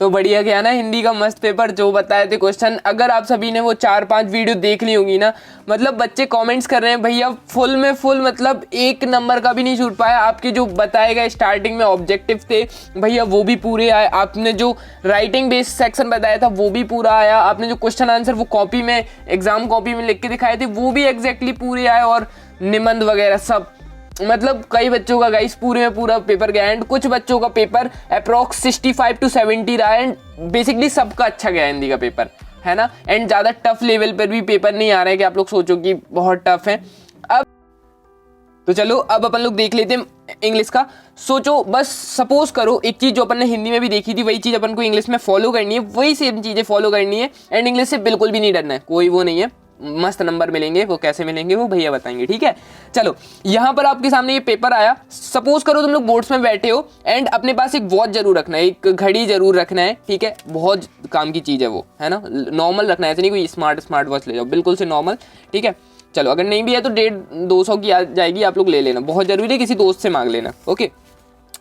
तो बढ़िया गया ना, हिंदी का मस्त पेपर, जो बताए थे क्वेश्चन। अगर आप सभी ने वो 4-5 वीडियो देख ली होंगी ना, मतलब बच्चे कमेंट्स कर रहे हैं भैया फुल में फुल, मतलब 1 नंबर का भी नहीं छूट पाया। आपके जो बताए गए स्टार्टिंग में ऑब्जेक्टिव थे भैया वो भी पूरे आए, आपने जो राइटिंग बेस्ड सेक्शन बताया था वो भी पूरा आया, आपने जो क्वेश्चन आंसर वो कॉपी में, एग्जाम कॉपी में लिख के दिखाए थे वो भी एग्जैक्टली पूरे आए, और निबंध वगैरह सब। मतलब कई बच्चों का गाइस पूरे में पूरा पेपर गया, एंड कुछ बच्चों का पेपर अप्रॉक्स 65 to 70 रहा है, एंड बेसिकली सबका अच्छा गया हिंदी का पेपर, है ना। एंड ज़्यादा टफ लेवल पर भी पेपर नहीं आ रहा है कि आप लोग सोचो कि बहुत टफ है। अब तो चलो अब अपन लोग देख लेते हैं इंग्लिश का। सोचो बस, सपोज करो एक चीज़ जो अपन ने हिंदी में भी देखी थी वही चीज़ अपन को इंग्लिश में फॉलो करनी है, वही सेम चीज़ें फॉलो करनी है, एंड इंग्लिश से बिल्कुल भी नहीं डरना है, कोई वो नहीं है, मस्त नंबर मिलेंगे। वो कैसे मिलेंगे वो भैया बताएंगे, ठीक है। चलो यहाँ पर आपके सामने ये पेपर आया, सपोज करो तुम लोग बोर्ड्स में बैठे हो, एंड अपने पास एक वॉच जरूर रखना है, एक घड़ी जरूर रखना है, ठीक है। बहुत काम की चीज़ है वो, है ना, नॉर्मल रखना है, ऐसे नहीं कोई स्मार्ट वॉच ले जाओ, बिल्कुल से नॉर्मल, ठीक है। चलो अगर नहीं भी है तो 150-200 की आ जाएगी, आप लोग ले लेना, बहुत जरूरी है, किसी दोस्त से मांग लेना, ओके।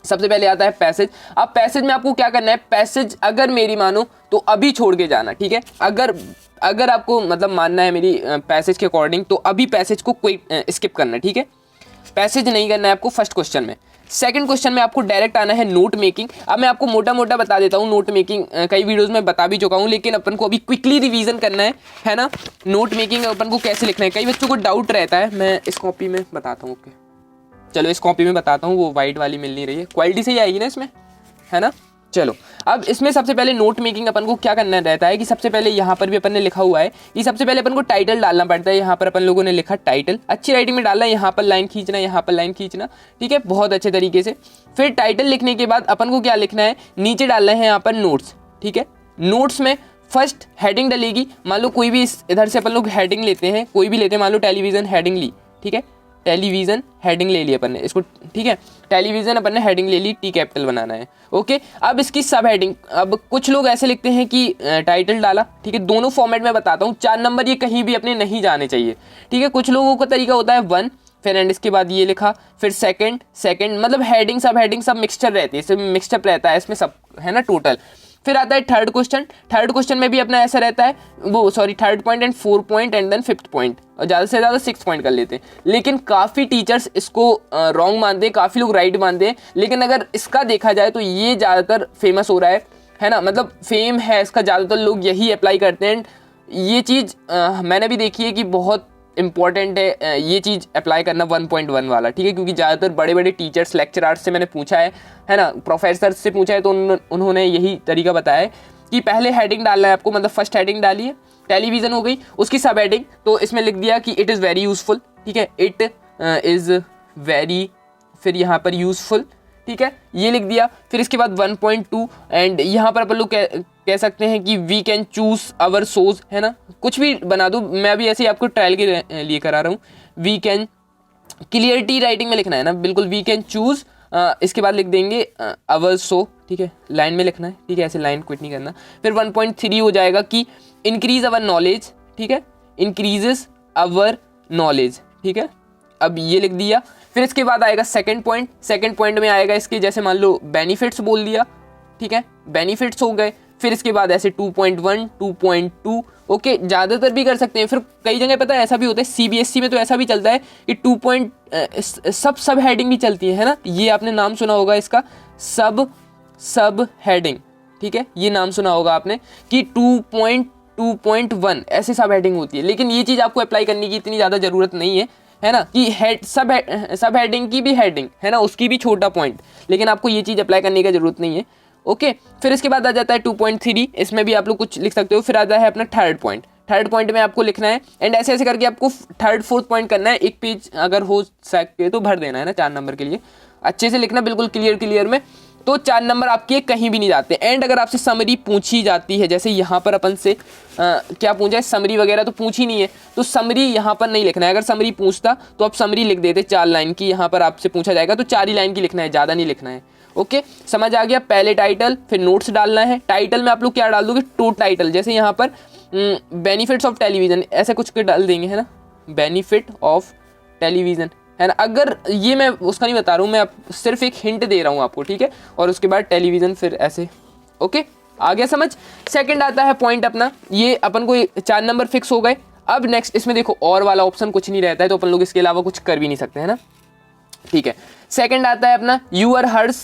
सबसे पहले आता है पैसेज। अब पैसेज में आपको क्या करना है, पैसेज अगर मेरी मानो तो अभी छोड़ के जाना, ठीक है। अगर आपको मतलब मानना है मेरी पैसेज के अकॉर्डिंग, तो अभी पैसेज को कोई स्किप करना है, ठीक है। पैसेज नहीं करना है आपको फर्स्ट क्वेश्चन में। सेकंड क्वेश्चन में आपको डायरेक्ट आना है नोट मेकिंग। अब मैं आपको मोटा मोटा बता देता हूँ, नोट मेकिंग कई वीडियोस में बता भी चुका हूँ, लेकिन अपन को अभी क्विकली रिवीजन करना है ना। नोट मेकिंग अपन को कैसे लिखना है, कई बच्चों को डाउट रहता है, मैं इस कॉपी में बताता हूँ, ओके। चलो इस कॉपी में बताता हूँ, वो वाइट वाली मिल नहीं रही है, क्वालिटी सही आएगी ना इसमें, है ना। चलो अब इसमें सबसे पहले नोट मेकिंग अपन को क्या करना रहता है कि सबसे पहले यहाँ पर भी अपन ने लिखा हुआ है कि सबसे पहले अपन को टाइटल डालना पड़ता है। यहाँ पर अपन लोगों ने लिखा टाइटल, अच्छी राइटिंग में डालना है, यहाँ पर लाइन खींचना, यहाँ पर लाइन खींचना, ठीक है, बहुत अच्छे तरीके से। फिर टाइटल लिखने के बाद अपन को क्या लिखना है, नीचे डालना है यहाँ पर नोट्स, ठीक है। नोट्स में फर्स्ट हेडिंग डलेगी, मान लो कोई भी इधर से अपन लोग हेडिंग लेते हैं, कोई भी लेते हैं, मान लो टेलीविजन हेडिंग ली, ठीक है, टेलीविजन हेडिंग ले ली अपन ने इसको, ठीक है, टेलीविजन अपन ने हेडिंग ले ली, टी कैपिटल बनाना है, ओके। अब इसकी सब हेडिंग, अब कुछ लोग ऐसे लिखते हैं कि टाइटल डाला, ठीक है, दोनों फॉर्मेट में बताता हूँ, 4 नंबर ये कहीं भी अपने नहीं जाने चाहिए, ठीक है। कुछ लोगों का तरीका होता है 1 फिर एंड इसके बाद ये लिखा, फिर सेकंड, मतलब हेडिंग सब मिक्सचर रहती है, इसमें मिक्सचर रहता है इसमें सब, है ना, टोटल। फिर आता है थर्ड क्वेश्चन में भी अपना ऐसा रहता है, वो sorry third point and 4 point and then 5th point, और ज़्यादा से ज़्यादा 6 पॉइंट कर लेते हैं। लेकिन काफ़ी टीचर्स इसको रॉन्ग मानते हैं, काफ़ी लोग राइट मानते हैं, लेकिन अगर इसका देखा जाए तो ये ज़्यादातर फेमस हो रहा है ना, मतलब फेम है इसका, ज़्यादातर लोग यही अप्लाई करते हैं। ये चीज़ मैंने भी देखी है कि बहुत इंपॉर्टेंट है ये चीज़ अप्लाई करना 1.1 वाला, ठीक है, क्योंकि ज़्यादातर बड़े बड़े टीचर्स लेक्चरर्स से मैंने पूछा है ना, प्रोफेसर से पूछा है, तो उन्होंने यही तरीका बताया है कि पहले हेडिंग डालना है आपको, मतलब फर्स्ट हेडिंग डालिए, टेलीविज़न हो गई, उसकी सब हेडिंग तो इसमें लिख दिया कि इट इज़ वेरी यूज़फुल, ठीक है, इट इज़ वेरी, फिर यहाँ पर यूज़फुल, ठीक है, ये लिख दिया। फिर इसके बाद 1.2 एंड यहाँ पर अपन लोग कह सकते हैं कि वी कैन चूज़ आवर सोज, है ना, कुछ भी बना दूँ, मैं अभी ऐसे ही आपको ट्रायल के लिए करा रहा हूँ। वी कैन, क्लियरिटी राइटिंग में लिखना है ना, बिल्कुल, वी कैन चूज़, इसके बाद लिख देंगे आवर सो, ठीक है, लाइन में लिखना है, ठीक है, ऐसे लाइन क्विट नहीं करना। फिर 1.3 हो जाएगा कि इंक्रीज आवर नॉलेज, ठीक है, इंक्रीजेस आवर नॉलेज, ठीक है, अब ये लिख दिया। फिर इसके बाद आएगा सेकंड पॉइंट में आएगा इसके, जैसे मान लो बेनिफिट्स बोल दिया, ठीक है, बेनिफिट्स हो गए। फिर इसके बाद ऐसे 2.1, 2.2, ओके, ज़्यादातर भी कर सकते हैं। फिर कई जगह पता है ऐसा भी होता है, CBSE में तो ऐसा भी चलता है कि 2 सब हेडिंग भी चलती है ना, ये आपने नाम सुना होगा इसका, सब हेडिंग, ठीक है, ये नाम सुना होगा आपने कि 2.2.1 ऐसे सब हेडिंग होती है। लेकिन ये चीज़ आपको अप्लाई करने की इतनी ज़्यादा ज़रूरत नहीं है ना, कि सब हेडिंग की भी हेडिंग है ना, उसकी भी छोटा पॉइंट, लेकिन आपको ये चीज़ अप्लाई करने की ज़रूरत नहीं है, ओके। फिर इसके बाद आ जाता है 2.3, इसमें भी आप लोग कुछ लिख सकते हो। फिर आता है अपना थर्ड पॉइंट में आपको लिखना है, एंड ऐसे ऐसे करके आपको थर्ड फोर्थ पॉइंट करना है। एक पेज अगर हो सके तो भर देना है ना 4 नंबर के लिए, अच्छे से लिखना, बिल्कुल क्लियर में, तो 4 नंबर आपके कहीं भी नहीं जाते। एंड अगर आपसे समरी पूछी जाती है, जैसे यहाँ पर अपन से क्या पूछा है, समरी वगैरह तो पूछी नहीं है, तो समरी यहाँ पर नहीं लिखना है। अगर समरी पूछता तो आप समरी लिख देते 4 लाइन की, यहाँ पर आपसे पूछा जाएगा तो 4 ही लाइन की लिखना है, ज़्यादा नहीं लिखना है, ओके। समझ आ गया। पहले टाइटल, फिर नोट्स डालना है। टाइटल में आप लोग क्या डाल दोगे, टू टाइटल, जैसे यहाँ पर बेनिफिट्स ऑफ टेलीविज़न ऐसे कुछ के डाल देंगे, है ना, बेनिफिट ऑफ टेलीविज़न, है ना। अगर ये मैं उसका नहीं बता रहा हूँ, मैं सिर्फ एक हिंट दे रहा हूँ आपको, ठीक है। और उसके बाद टेलीविज़न, फिर ऐसे, ओके। आ गया समझ। सेकंड आता है पॉइंट अपना, ये अपन को 4 नंबर फिक्स हो गए। अब नेक्स्ट इसमें देखो और वाला ऑप्शन कुछ नहीं रहता है, तो अपन लोग इसके अलावा कुछ कर भी नहीं सकते, है ना, ठीक है। सेकंड आता है अपना you are hers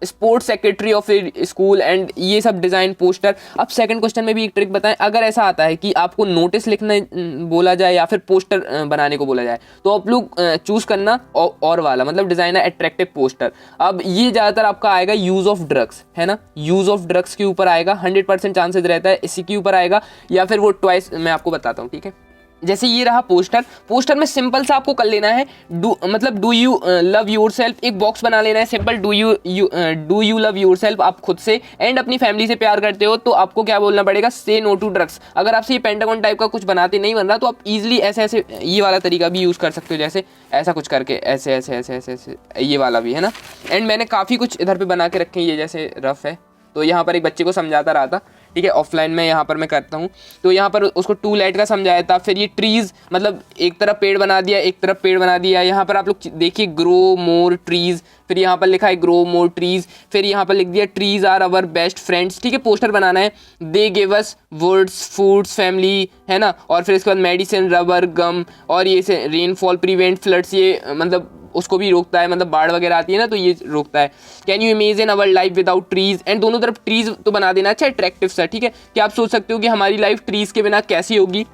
sports secretary of school and ये सब डिज़ाइन पोस्टर। अब सेकंड क्वेश्चन में भी एक ट्रिक बताएं, अगर ऐसा आता है कि आपको नोटिस लिखना बोला जाए या फिर पोस्टर बनाने को बोला जाए, तो आप लोग चूज़ करना और वाला, मतलब डिज़ाइन अट्रैक्टिव पोस्टर। अब ये ज़्यादातर आपका आएगा यूज़ ऑफ ड्रग्स, है ना, यूज़ ऑफ ड्रग्स के ऊपर आएगा, 100% चांसेस रहता है इसी के ऊपर आएगा, या फिर वो ट्वाइस मैं आपको बताता हूँ, ठीक है। जैसे ये रहा पोस्टर, पोस्टर में सिंपल सा आपको कर लेना है डू यू लव योरसेल्फ, एक बॉक्स बना लेना है simple, do you love yourself, आप खुद से एंड अपनी फैमिली से प्यार करते हो, तो आपको क्या बोलना पड़ेगा, से नो टू ड्रग्स। अगर आपसे ये पेंटागन टाइप का कुछ बनाते नहीं बन रहा, तो आप इजीली ऐसे ऐसे ये वाला तरीका भी यूज़ कर सकते हो, जैसे ऐसा कुछ करके ऐसे ऐसे ऐसे ऐसे ऐसे, ये वाला भी है ना। एंड मैंने काफ़ी कुछ इधर पे बना के रखे हैं, ये जैसे रफ है, तो यहाँ पर एक बच्चे को समझाता रहा था, ठीक है, ऑफलाइन में यहाँ पर मैं करता हूँ, तो यहाँ पर उसको टू लाइट का समझाया था। फिर ये ट्रीज़, मतलब एक तरफ पेड़ बना दिया, एक तरफ पेड़ बना दिया। यहाँ पर आप लोग देखिए ग्रो मोर ट्रीज़, फिर यहाँ पर लिखा है ग्रो मोर ट्रीज़, फिर यहाँ पर लिख दिया trees are our best friends, ठीक है, पोस्टर बनाना है। They give us words foods family, है ना, और फिर इसके बाद मेडिसिन रबर गम, और ये से रेनफॉल प्रिवेंट फ्लड्स, ये मतलब उसको भी रोकता है, मतलब बाढ़ वगैरह आती है ना, तो ये रोकता है। Can you imagine our life without trees, and दोनों तरफ ट्रीज तो बना देना, अच्छा अट्रैक्टिव सा, ठीक है, कि आप सोच सकते हो कि हमारी लाइफ ट्रीज के बिना कैसी होगी,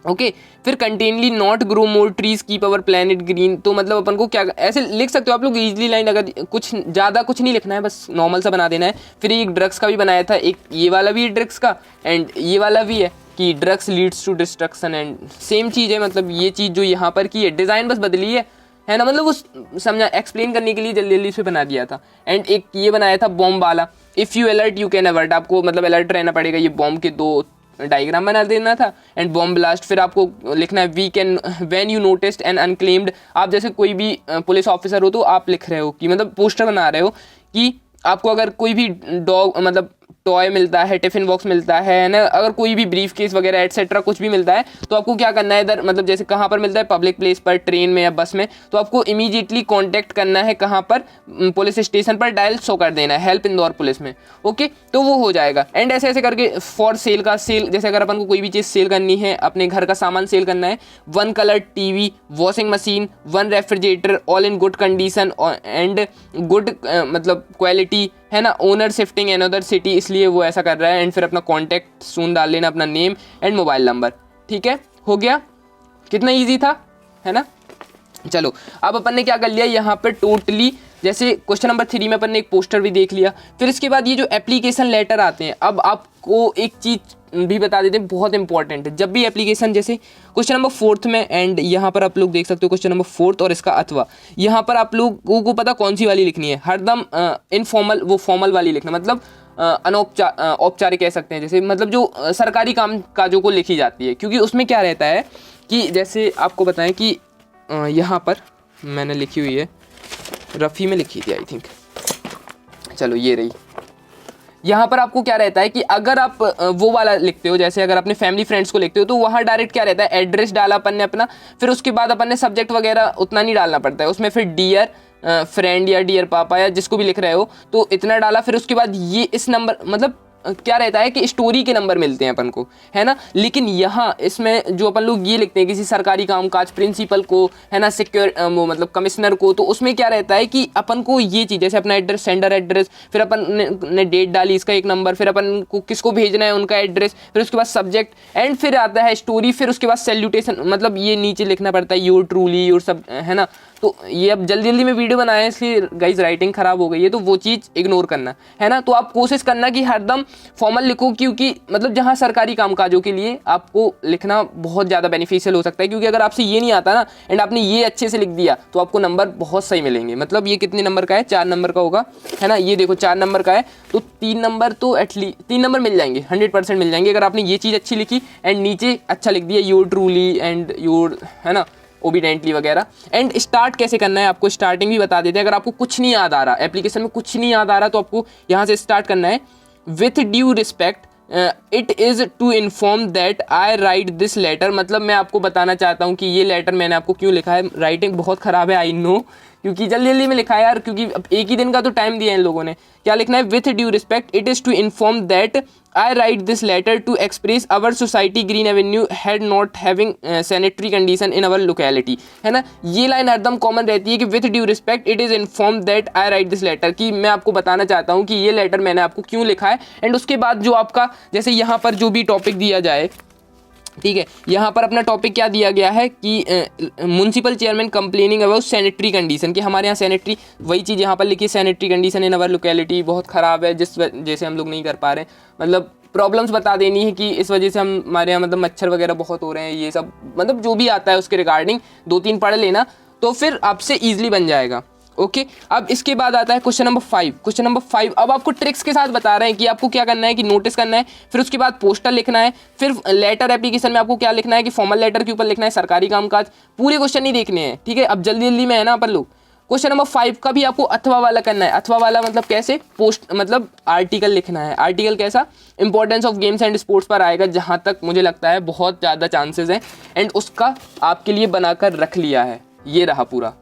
ओके। फिर contently not grow more trees keep our planet green, तो मतलब अपन को क्या ऐसे लिख सकते हो आप लोग इजीली लाइन, अगर कुछ ज़्यादा कुछ नहीं लिखना है, बस नॉर्मल सा बना देना है। फिर एक ड्रग्स का भी बनाया था, एक ये वाला भी है ड्रग्स का, एंड ये वाला भी है कि drugs leads to destruction, and same चीज़ है, मतलब ये चीज़ जो यहाँ पर की है, डिज़ाइन बस बदली है ना, मतलब उस समझा एक्सप्लेन करने के लिए जल्दी जल्दी से बना दिया था। एंड एक ये बनाया था बॉम्ब वाला, if you alert you can avert, आपको मतलब अलर्ट रहना पड़ेगा, ये बॉम्ब के 2 डायग्राम बना देना था। एंड बॉम्ब ब्लास्ट, फिर आपको लिखना है we can when you noticed and unclaimed, आप जैसे कोई भी पुलिस ऑफिसर हो, तो आप लिख रहे हो कि मतलब पोस्टर बना रहे हो कि आपको अगर कोई भी डॉग मतलब टॉय मिलता है, टिफिन बॉक्स मिलता है ना, अगर कोई भी ब्रीफ केस वगैरह एटसेट्रा कुछ भी मिलता है, तो आपको क्या करना है इधर, मतलब जैसे कहाँ पर मिलता है, पब्लिक प्लेस पर, ट्रेन में या बस में, तो आपको इमीडिएटली कांटेक्ट करना है कहाँ पर, पुलिस स्टेशन पर डायल 100 कर देना है, हेल्प इंदौर पुलिस में, ओके, तो वो हो जाएगा। एंड ऐसे ऐसे करके फॉर सेल का सेल, जैसे अगर अपन को कोई भी चीज़ सेल करनी है, अपने घर का सामान सेल करना है, 1 colour TV, washing machine, 1 refrigerator, all in good condition and good मतलब क्वालिटी, है ना, ओनर शिफ्टिंग अनदर सिटी, इसलिए वो ऐसा कर रहा है। एंड फिर अपना कॉन्टैक्ट सून डाल लेना, अपना नेम एंड मोबाइल नंबर, ठीक है, हो गया, कितना इजी था, है ना। चलो अब अपन ने क्या कर लिया यहाँ पर टोटली, जैसे क्वेश्चन नंबर 3 में अपन ने एक पोस्टर भी देख लिया। फिर इसके बाद ये जो एप्लीकेशन लेटर आते हैं, अब आपको एक चीज़ भी बता देते हैं, बहुत इंपॉर्टेंट है, जब भी एप्लीकेशन, जैसे क्वेश्चन नंबर 4 में, एंड यहाँ पर आप लोग देख सकते हो क्वेश्चन नंबर 4 और इसका अथवा, यहाँ पर आप लोगों को पता कौन सी वाली लिखनी है, हरदम इनफॉर्मल, वो फॉर्मल वाली लिखना, मतलब औपचारिक कह सकते हैं, जैसे मतलब जो सरकारी काम काजों को लिखी जाती है, क्योंकि उसमें क्या रहता है कि जैसे आपको बताएं कि यहाँ पर मैंने लिखी हुई है, रफ़ी में लिखी थी आई थिंक, चलो ये रही, यहाँ पर आपको क्या रहता है कि अगर आप वो वाला लिखते हो, जैसे अगर अपने फैमिली फ्रेंड्स को लिखते हो, तो वहाँ डायरेक्ट क्या रहता है, एड्रेस डाला अपन ने अपना, फिर उसके बाद अपन ने सब्जेक्ट वगैरह उतना नहीं डालना पड़ता है उसमें, फिर डियर फ्रेंड या डियर पापा या जिसको भी लिख रहे हो, तो इतना डाला, फिर उसके बाद ये इस नंबर, मतलब क्या रहता है कि स्टोरी के नंबर मिलते हैं अपन को, है ना। लेकिन यहाँ इसमें जो अपन लोग ये लिखते हैं किसी सरकारी कामकाज प्रिंसिपल को, है ना, सिक्योर वो मतलब कमिश्नर को, तो उसमें क्या रहता है कि अपन को ये चीज़, जैसे अपना एड्रेस, सेंडर एड्रेस, फिर अपन ने डेट डाली, इसका एक नंबर, फिर अपन को किसको भेजना है उनका एड्रेस, फिर उसके बाद सब्जेक्ट, एंड फिर आता है स्टोरी, फिर उसके बाद सैल्यूटेशन, मतलब ये नीचे लिखना पड़ता है योर ट्रूली योर सब, है ना। तो ये अब जल्दी जल्दी में वीडियो बनाया इसलिए गाइज राइटिंग ख़राब हो गई है, तो वो चीज़ इग्नोर करना, है ना। तो आप कोशिश करना कि हरदम फॉर्मल लिखो, क्योंकि मतलब जहाँ सरकारी कामकाजों के लिए आपको लिखना बहुत ज़्यादा बेनिफिशियल हो सकता है, क्योंकि अगर आपसे ये नहीं आता ना, एंड आपने ये अच्छे से लिख दिया, तो आपको नंबर बहुत सही मिलेंगे। मतलब ये कितने नंबर का है, 4 नंबर का होगा, है ना, ये देखो 4 नंबर का है, तो 3 नंबर तो एटलीस्ट 3 नंबर मिल जाएंगे, 100% मिल जाएंगे, अगर आपने ये चीज़ अच्छी लिखी एंड नीचे अच्छा लिख दिया योर ट्रूली एंड योर, है ना, ओबीडेंटली वगैरह। एंड स्टार्ट कैसे करना है, आपको स्टार्टिंग भी बता देते हैं। अगर आपको कुछ नहीं याद आ रहा, एप्लीकेशन में कुछ नहीं याद आ रहा, तो आपको यहाँ से स्टार्ट करना है, with due respect it is to inform that I write this letter, मतलब मैं आपको बताना चाहता हूँ कि ये लेटर मैंने आपको क्यों लिखा है। राइटिंग बहुत ख़राब है, आई नो, क्योंकि जल्दी जल्दी में लिखा है यार, क्योंकि अब एक ही दिन का तो टाइम दिया है इन लोगों ने। क्या लिखना है, with due respect it is to inform that I write this letter to express our society Green Avenue had not having sanitary condition in our locality, है ना। ये लाइन हरदम कॉमन रहती है कि with due respect it is inform that I write this letter, कि मैं आपको बताना चाहता हूँ कि ये लेटर मैंने आपको क्यों लिखा है। एंड उसके बाद जो आपका जैसे यहाँ पर जो भी टॉपिक दिया जाए, ठीक है, यहाँ पर अपना टॉपिक क्या दिया गया है कि municipal chairman complaining about sanitary condition, कि हमारे यहाँ सैनिटरी, वही चीज़ यहाँ पर लिखी, sanitary condition in our locality बहुत ख़राब है, जिस जैसे हम लोग नहीं कर पा रहे, मतलब प्रॉब्लम्स बता देनी है कि इस वजह से हमारे यहाँ मतलब मच्छर वगैरह बहुत हो रहे हैं, ये सब मतलब जो भी आता है उसके रिगार्डिंग 2-3 पढ़ लेना, तो फिर आपसे ईजिली बन जाएगा। ओके, अब इसके बाद आता है क्वेश्चन नंबर 5। क्वेश्चन नंबर 5 अब आपको ट्रिक्स के साथ बता रहे हैं कि आपको क्या करना है, कि नोटिस करना है, फिर उसके बाद पोस्टर लिखना है, फिर लेटर एप्लीकेशन में आपको क्या लिखना है कि फॉर्मल लेटर के ऊपर लिखना है सरकारी कामकाज। पूरे क्वेश्चन नहीं देखने हैं, ठीक है, अब जल्दी जल्दी में है ना अपन लोग। क्वेश्चन नंबर 5 का भी आपको अथवा वाला करना है। अथवा वाला मतलब कैसे, पोस्ट मतलब आर्टिकल लिखना है। आर्टिकल कैसा, importance of games and sports पर आएगा, जहाँ तक मुझे लगता है बहुत ज़्यादा चांसेस हैं, एंड उसका आपके लिए बनाकर रख लिया है। ये रहा पूरा,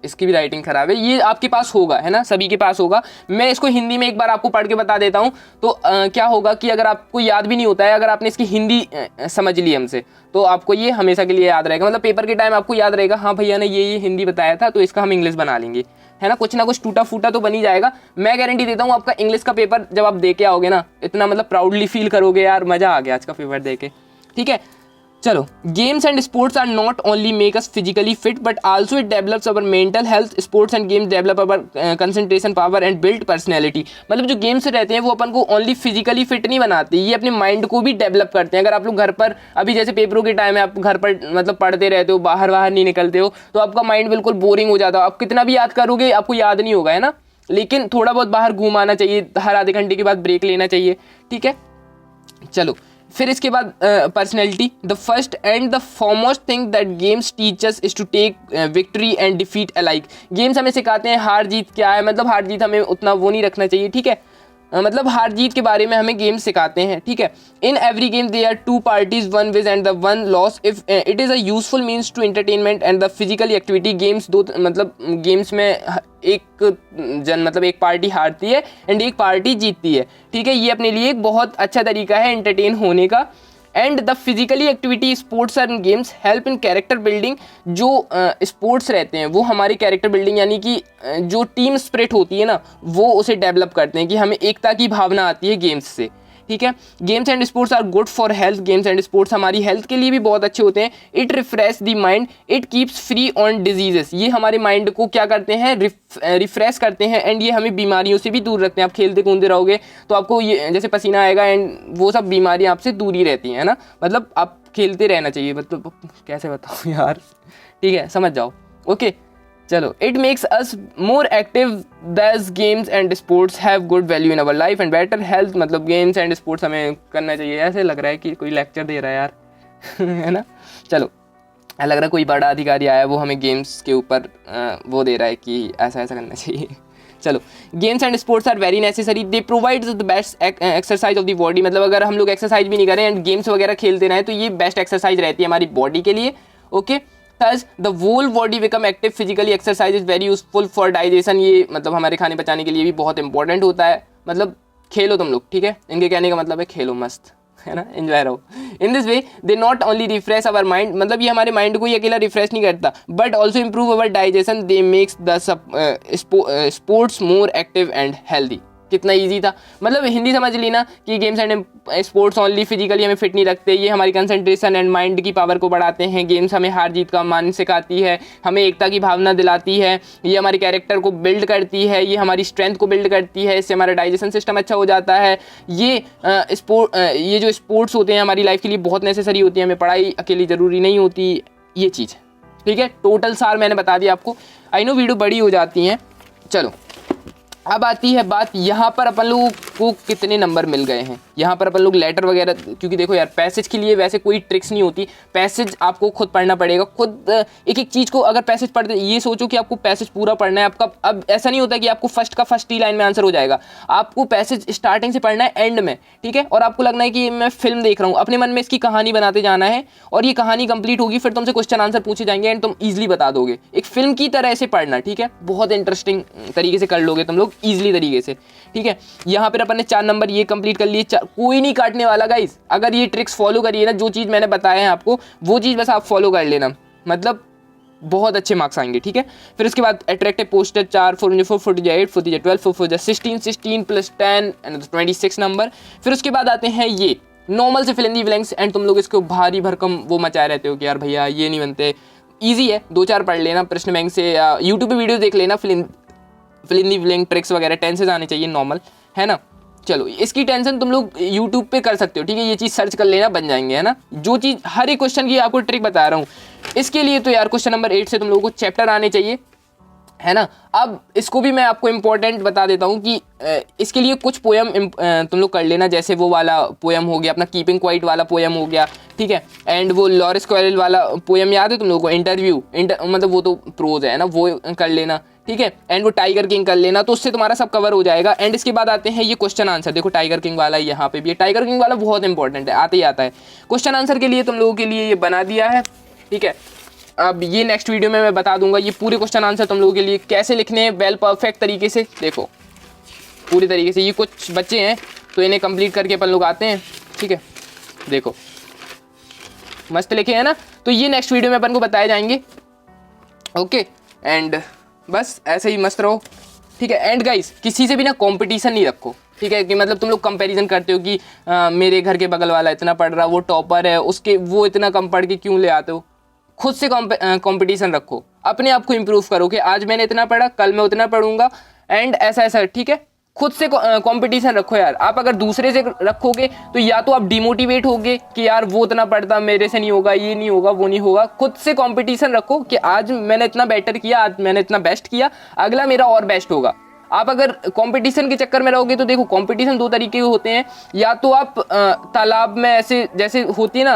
इसकी भी राइटिंग खराब है, ये आपके पास होगा, है ना, सभी के पास होगा। मैं इसको हिंदी में एक बार आपको पढ़ के बता देता हूँ, तो क्या होगा कि अगर आपको याद भी नहीं होता है, अगर आपने इसकी हिंदी समझ ली हमसे, तो आपको ये हमेशा के लिए याद रहेगा, मतलब पेपर के टाइम आपको याद रहेगा, हाँ भैया ने ये हिंदी बताया था, तो इसका हम इंग्लिश बना लेंगे, है ना। कुछ ना कुछ टूटा फूटा तो बन ही जाएगा। मैं गारंटी देता हूँ आपका इंग्लिश का पेपर जब आप दे के आओगे ना, इतना मतलब प्राउडली फील करोगे, यार मज़ा आ गया आज का पेपर दे के, ठीक है। चलो, games and sports are not only make us physically fit but also it develops our mental health. Sports and games develop our concentration power and build personality. मतलब जो गेम्स रहते हैं वो अपन को ओनली फिजिकली फिट नहीं बनाते, ये अपने माइंड को भी डेवलप करते हैं। अगर आप लोग घर पर अभी जैसे पेपरों के टाइम है, आप घर पर मतलब पढ़ते रहते हो, बाहर नहीं निकलते हो, तो आपका माइंड बिल्कुल बोरिंग हो जाता है। आप कितना भी याद करोगे आपको याद नहीं होगा, है ना। लेकिन थोड़ा बहुत बाहर घूम आना चाहिए, हर आधे घंटे के बाद ब्रेक लेना चाहिए, ठीक है। चलो, फिर इसके बाद personality. The first and the foremost thing that games teachers is to take victory and defeat alike. Games हमें सिखाते हैं हार जीत क्या है, मतलब हार जीत हमें उतना वो नहीं रखना चाहिए, ठीक है। मतलब हार जीत के बारे में हमें गेम्स सिखाते हैं, ठीक है। In every game they are 2 parties, 1 wins and the 1 loss. If it is a useful means to entertainment and the physical activity. Games दो, मतलब गेम्स में एक पार्टी हारती है एंड एक पार्टी जीतती है, ठीक है। ये अपने लिए एक बहुत अच्छा तरीका है एंटरटेन होने का। And the physically activity sports and games help in character building. जो स्पोर्ट्स रहते हैं वो हमारी कैरेक्टर बिल्डिंग, यानी कि जो टीम स्पिरिट होती है ना, वो उसे डेवलप करते हैं, कि हमें एकता की भावना आती है गेम्स से, ठीक है। Games and sports are good for health. Games and sports हमारी हेल्थ के लिए भी बहुत अच्छे होते हैं। It refresh the mind, it keeps free on diseases. ये हमारे माइंड को क्या करते हैं, रिफ्रेश करते हैं, एंड ये हमें बीमारियों से भी दूर रखते हैं। आप खेलते कूदते रहोगे तो आपको ये जैसे पसीना आएगा, एंड वो सब बीमारियां आपसे दूर ही रहती हैं, है ना। मतलब आप खेलते रहना चाहिए, मतलब कैसे बताऊँ यार, ठीक है, समझ जाओ, ओके। चलो, it makes us more active. This games and sports have good value in our life and better health. मतलब गेम्स एंड स्पोर्ट्स हमें करना चाहिए। ऐसे लग रहा है कि कोई लेक्चर दे रहा है यार है ना। चलो, लग रहा है कोई बड़ा अधिकारी आया है, वो हमें गेम्स के ऊपर वो दे रहा है कि ऐसा ऐसा करना चाहिए। चलो, games and sports are very necessary. They provide the best exercise of the body. मतलब अगर हम लोग एक्सरसाइज भी नहीं करें एंड गेम्स वगैरह खेलते रहें, तो ये बेस्ट एक्सरसाइज रहती है हमारी बॉडी के लिए, okay. Thus, the whole body become active physically. Exercise is very useful for digestion. ये मतलब हमारे खाने पचाने के लिए भी बहुत इंपॉर्टेंट होता है। मतलब खेलो तुम लोग, ठीक है, इनके कहने का मतलब है खेलो मस्त, है ना, एंजॉय रहो। In this way they not only refresh our mind, मतलब ये हमारे माइंड को ही अकेला रिफ्रेश नहीं करता, but also improve our digestion. They makes the sports more active and healthy. कितना इजी था, मतलब हिंदी समझ ली ना, कि games and sports only physically हमें फिट नहीं रखते, ये हमारी कंसंट्रेशन एंड माइंड की पावर को बढ़ाते हैं। गेम्स हमें हार जीत का मान सिखाती है, हमें एकता की भावना दिलाती है, ये हमारे कैरेक्टर को बिल्ड करती है, ये हमारी स्ट्रेंथ को बिल्ड करती है, इससे हमारा डाइजेशन सिस्टम अच्छा हो जाता है। ये जो स्पोर्ट्स होते हैं हमारी लाइफ के लिए बहुत नेसेसरी होती है, हमें पढ़ाई अकेली ज़रूरी नहीं होती, ये चीज़, ठीक है। टोटल सार मैंने बता दिया आपको। आई नो वीडियो बड़ी हो जाती हैं। चलो, अब आती है बात यहाँ पर अपन लोगों को कितने नंबर मिल गए हैं। यहाँ पर अपन लोग लेटर वगैरह, क्योंकि देखो यार पैसेज के लिए वैसे कोई ट्रिक्स नहीं होती, पैसेज आपको खुद पढ़ना पड़ेगा, खुद एक एक चीज़ को अगर पैसेज पढ़ते, ये सोचो कि आपको पैसेज पूरा पढ़ना है आपका। अब ऐसा नहीं होता कि आपको फर्स्ट ही लाइन में आंसर हो जाएगा, आपको पैसेज स्टार्टिंग से पढ़ना है एंड में, ठीक है। और आपको लगना है कि मैं फिल्म देख रहा हूँ, अपने मन में इसकी कहानी बनाते जाना है, और ये कहानी कंप्लीट होगी, फिर तुमसे क्वेश्चन आंसर पूछे जाएंगे एंड तुम ईजिली बता दोगे। एक फिल्म की तरह से पढ़ना, ठीक है, बहुत इंटरेस्टिंग तरीके से कर लोगे तुम लोग ईजिली तरीके से, ठीक है। यहाँ पर अपन ने 4 नंबर ये कंप्लीट कर लिए, कोई नहीं काटने वाला गाइस। अगर ये ट्रिक्स फॉलो करिए ना, जो चीज़ मैंने बताया है आपको वो चीज़ बस आप फॉलो कर लेना, मतलब बहुत अच्छे मार्क्स आएंगे, ठीक है। फिर उसके बाद अट्रैक्टिव पोस्टर 4, 4 4 4 8 4 12 4 4 16 16 + 10 एंड 26 नंबर। फिर उसके बाद आते हैं ये नॉर्मल से fill in the blanks, and तुम लोग इसको भारी भरकम वो मचाए रहते हो कि यार भैया ये नहीं बनते, ईजी है, 2-4 पढ़ लेना प्रश्न बैंक से, या यूट्यूब पे वीडियो देख लेना, fill in the blank tricks वगैरह टेंसेज आने चाहिए नॉर्मल, है ना। चलो इसकी टेंशन तुम लोग यूट्यूब पे कर सकते हो, ठीक है, ये चीज़ सर्च कर लेना, बन जाएंगे, है ना। जो चीज़ हर एक क्वेश्चन की आपको ट्रिक बता रहा हूँ, इसके लिए तो यार क्वेश्चन नंबर 8 से तुम लोगों को चैप्टर आने चाहिए, है ना। अब इसको भी मैं आपको इम्पोर्टेंट बता देता हूँ कि इसके लिए कुछ पोयम तुम लोग कर लेना, जैसे वो वाला पोयम हो गया अपना कीपिंग क्वाइट वाला पोयम हो गया, ठीक है। एंड वो लॉरिस क्वेरल वाला पोयम याद है तुम लोगों को, इंटरव्यू मतलब वो तो प्रोज है ना, वो कर लेना, ठीक है। एंड वो टाइगर किंग कर लेना, तो उससे तुम्हारा सब कवर हो जाएगा। एंड इसके बाद आते हैं ये क्वेश्चन आंसर, देखो टाइगर किंग वाला यहाँ पे भी है, टाइगर किंग वाला बहुत इंपॉर्टेंट है, आते ही आता है। क्वेश्चन आंसर के लिए तुम लोगों के लिए ये बना दिया है, ठीक है। अब ये नेक्स्ट वीडियो में मैं बता दूंगा ये पूरे क्वेश्चन आंसर तुम लोगों के लिए कैसे लिखने हैं वेल परफेक्ट तरीके से। देखो पूरी तरीके से, ये कुछ बच्चे हैं तो इन्हें कंप्लीट करके अपन लोग आते हैं, ठीक है। देखो मस्त लिखे हैं ना, तो ये नेक्स्ट वीडियो में अपन को बताए जाएंगे, ओके। एंड बस ऐसे ही मस्त रहो, ठीक है। एंड गाइस किसी से भी ना कंपटीशन नहीं रखो, ठीक है, कि मतलब तुम लोग कंपैरिजन करते हो कि मेरे घर के बगल वाला इतना पढ़ रहा, वो टॉपर है, उसके वो इतना कम पढ़ के क्यों ले आते हो। खुद से कंपटीशन रखो, अपने आप को इम्प्रूव करो कि आज मैंने इतना पढ़ा, कल मैं उतना पढ़ूंगा, एंड ऐसा ऐसा, ठीक है। खुद से कंपटीशन रखो यार। आप अगर दूसरे से रखोगे तो या तो आप डिमोटिवेट होगे कि यार वो इतना पढ़ता, मेरे से नहीं होगा, ये नहीं होगा, वो नहीं होगा। खुद से कंपटीशन रखो कि आज मैंने इतना बेटर किया, आज मैंने इतना बेस्ट किया, अगला मेरा और बेस्ट होगा। आप अगर कंपटीशन के चक्कर में रहोगे तो देखो कंपटीशन 2 तरीके के होते हैं, या तो आप तालाब में ऐसे जैसे होती है ना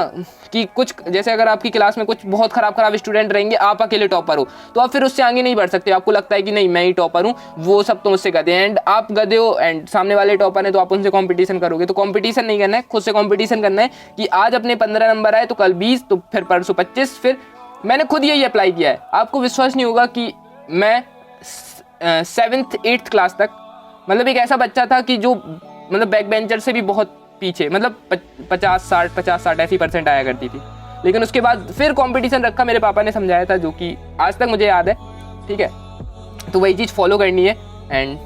कि कुछ, जैसे अगर आपकी क्लास में कुछ बहुत खराब स्टूडेंट रहेंगे, आप अकेले टॉपर हो, तो आप फिर उससे आगे नहीं बढ़ सकते, आपको लगता है कि नहीं मैं ही टॉपर हूँ, वो सब तो मुझसे गधे हैं, एंड आप गधे हो एंड सामने वाले टॉपर हैं, तो आप उनसे कॉम्पिटिशन करोगे। तो कॉम्पिटिशन नहीं करना है, खुद से कॉम्पिटिशन करना है कि आज अपने 15 नंबर आए तो कल 20, तो फिर परसों 25। फिर मैंने खुद यही अप्लाई किया है, आपको विश्वास नहीं होगा कि मैं 7th 8th क्लास तक मतलब एक ऐसा बच्चा था कि जो मतलब बैक बेंचर से भी बहुत पीछे, मतलब 50-60 ऐसी % आया करती थी। लेकिन उसके बाद फिर कंपटीशन रखा, मेरे पापा ने समझाया था, जो कि आज तक मुझे याद है, ठीक है। तो वही चीज़ फॉलो करनी है। And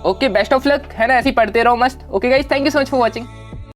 okay, best of luck, है ना, ऐसे ही पढ़ते रहो मस्त। Okay guys, thank you so much for watching.